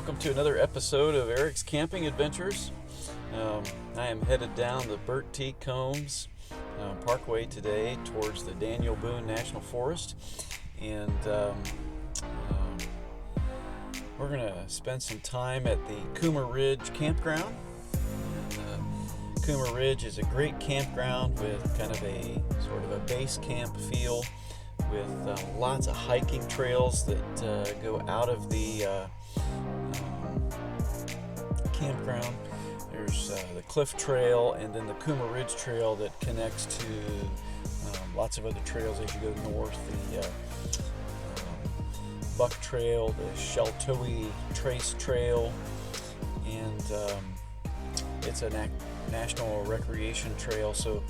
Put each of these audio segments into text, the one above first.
welcome to another episode of Eric's Camping Adventures. I am headed down the Bert T. Combs Parkway today towards the Daniel Boone National Forest, and we're going to spend some time at the Koomer Ridge Campground. And, Koomer Ridge is a great campground with kind of a sort of a base camp feel, with lots of hiking trails that go out of the campground. There's the Cliff Trail and then the Koomer Ridge Trail that connects to lots of other trails as you go north. The Buck Trail, the Sheltowee Trace Trail, and it's a national recreation trail. So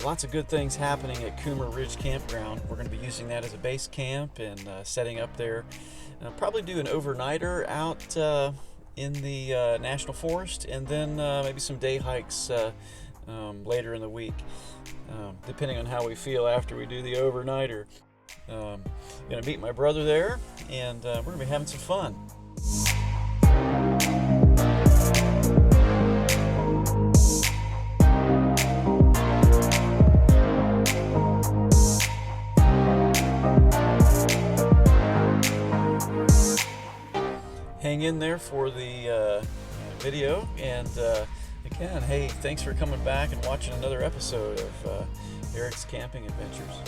lots of good things happening at Koomer Ridge Campground. We're going to be using that as a base camp and setting up there. Probably do an overnighter out in the National Forest, and then maybe some day hikes later in the week, depending on how we feel after we do the overnighter. I'm going to meet my brother there, and we're going to be having some fun. Hang in there for the video, and again, hey, thanks for coming back and watching another episode of Eric's Camping Adventures.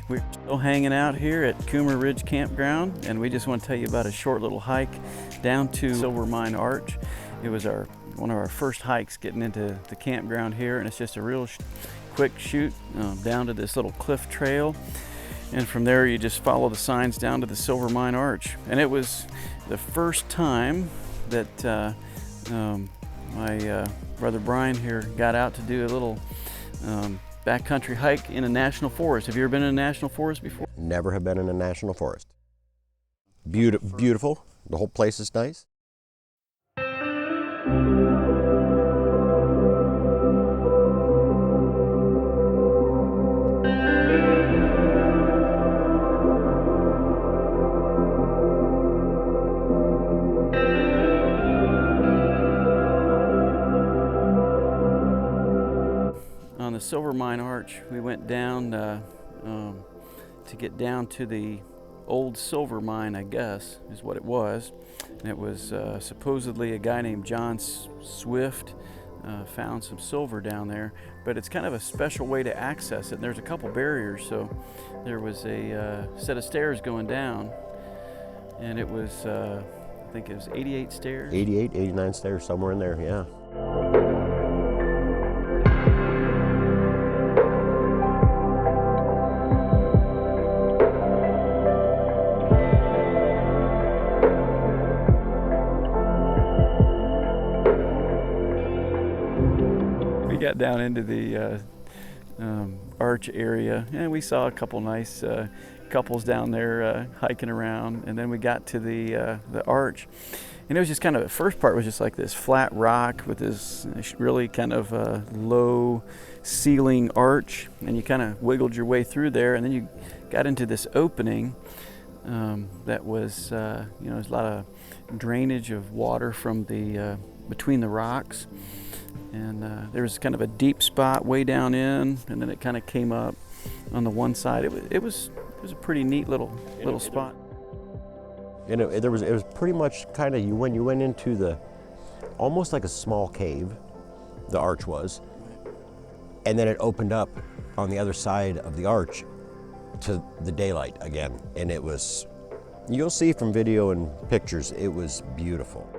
We're still hanging out here at Koomer Ridge Campground, and we just want to tell you about a short little hike down to Silvermine Arch. It was one of our first hikes getting into the campground here, and it's just a real quick shoot down to this little cliff trail, and from there you just follow the signs down to the Silvermine Arch. And it was the first time that my brother Brian here got out to do a little backcountry hike in a national forest. Have you ever been in a national forest before? Never have been in a national forest. Beautiful. The whole place is nice. On the Silvermine Arch, we went down to get down to the old silver mine, I guess, is what it was. And it was supposedly a guy named John Swift found some silver down there, but it's kind of a special way to access it. And there's a couple barriers, so there was a set of stairs going down, and it was, I think it was 88 stairs? 88, 89 stairs, somewhere in there, yeah. we got down into the arch area, and we saw a couple nice couples down there hiking around, and then we got to the arch, and it was just kind of, the first part was just like this flat rock with this really kind of low ceiling arch, and you kind of wiggled your way through there, and then you got into this opening that was, you know, there's a lot of drainage of water from the between the rocks, and there was kind of a deep spot way down in, and then it kind of came up on the one side. It was a pretty neat little spot. And it was pretty much kind of, when you went into the, almost like a small cave, the arch was, and then it opened up on the other side of the arch to the daylight again, and it was, you'll see from video and pictures, it was beautiful.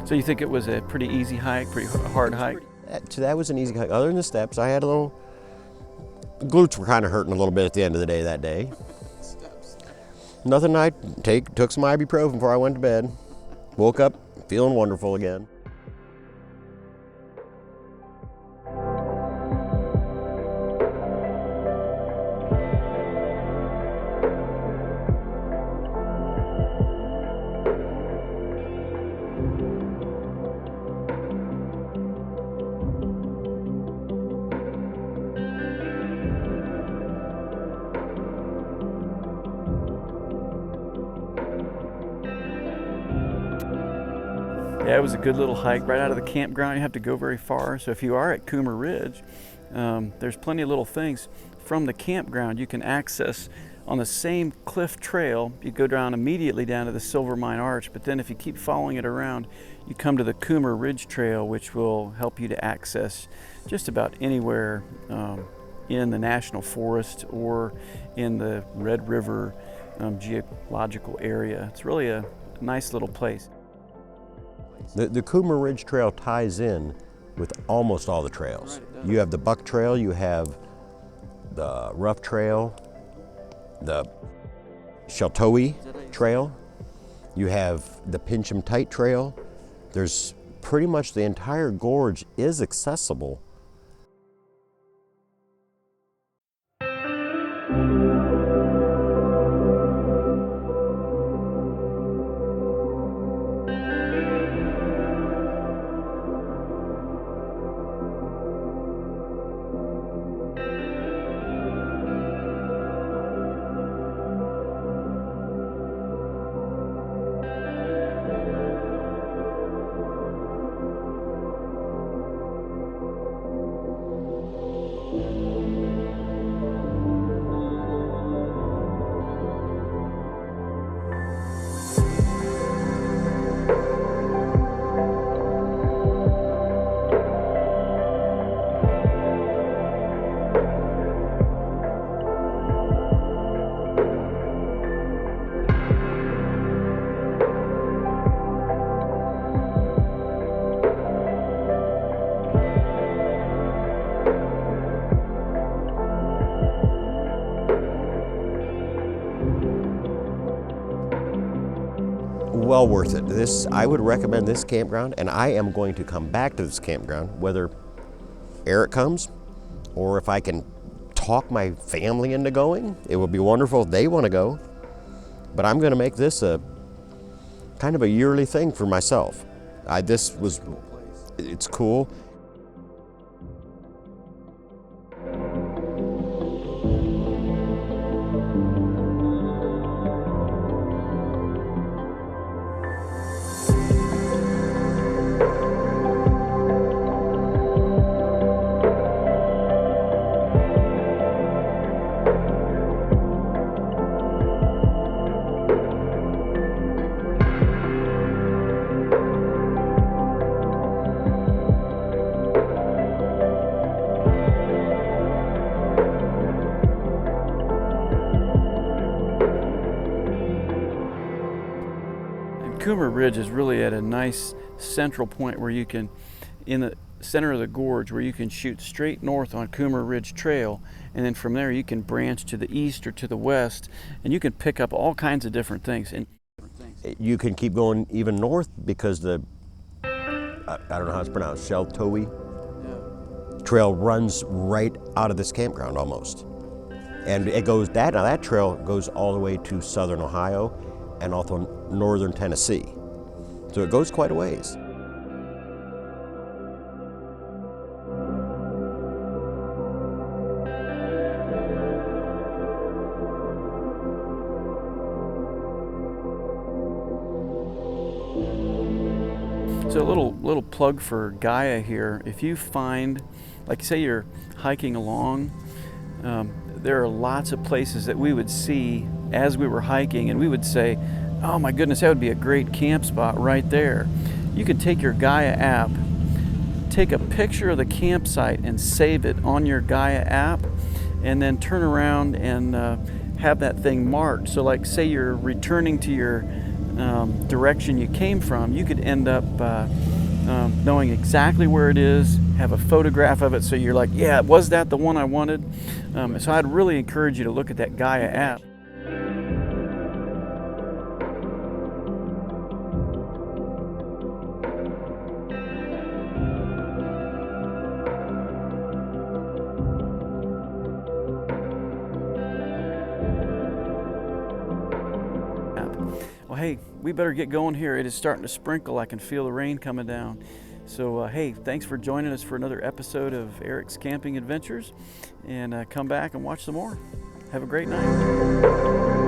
So you think it was a pretty easy hike, pretty hard hike? That was an easy hike. Other than the steps, I had a little, glutes were kind of hurting a little bit at the end of the day that day. Nothing, I took some ibuprofen before I went to bed. Woke up feeling wonderful again. Yeah, it was a good little hike right out of the campground. You don't have to go very far. So if you are at Koomer Ridge, there's plenty of little things from the campground you can access on the same cliff trail. You go down immediately down to the Silvermine Arch, but then if you keep following it around, you come to the Koomer Ridge Trail, which will help you to access just about anywhere in the National Forest or in the Red River geological area. It's really a nice little place. The Koomer Ridge Trail ties in with almost all the trails. Right, you have the Buck Trail, you have the Rough Trail, the Sheltowee Trail, you have the Pincham Tight Trail. There's pretty much the entire gorge is accessible. Well worth it. I would recommend this campground, and I am going to come back to this campground, whether Eric comes or if I can talk my family into going. It would be wonderful if they want to go, but I'm going to make this a kind of a yearly thing for myself. It's cool. Koomer Ridge is really at a nice central point where you can, in the center of the gorge, where you can shoot straight north on Koomer Ridge Trail, and then from there you can branch to the east or to the west, and you can pick up all kinds of different things. And you can keep going even north because I don't know how it's pronounced, Sheltoe Trail runs right out of this campground almost. And it goes, that trail goes all the way to southern Ohio and also northern Tennessee. So it goes quite a ways. So a little plug for Gaia here. If you find, like say you're hiking along, there are lots of places that we would see as we were hiking, and we would say, oh my goodness, that would be a great camp spot right there. You can take your Gaia app, take a picture of the campsite and save it on your Gaia app, and then turn around and have that thing marked. So like say you're returning to your direction you came from, you could end up knowing exactly where it is, have a photograph of it, so you're like, yeah, was that the one I wanted? So I'd really encourage you to look at that Gaia app. Well, hey, we better get going here. It is starting to sprinkle. I can feel the rain coming down. So, hey, thanks for joining us for another episode of Eric's Camping Adventures. And come back and watch some more. Have a great night.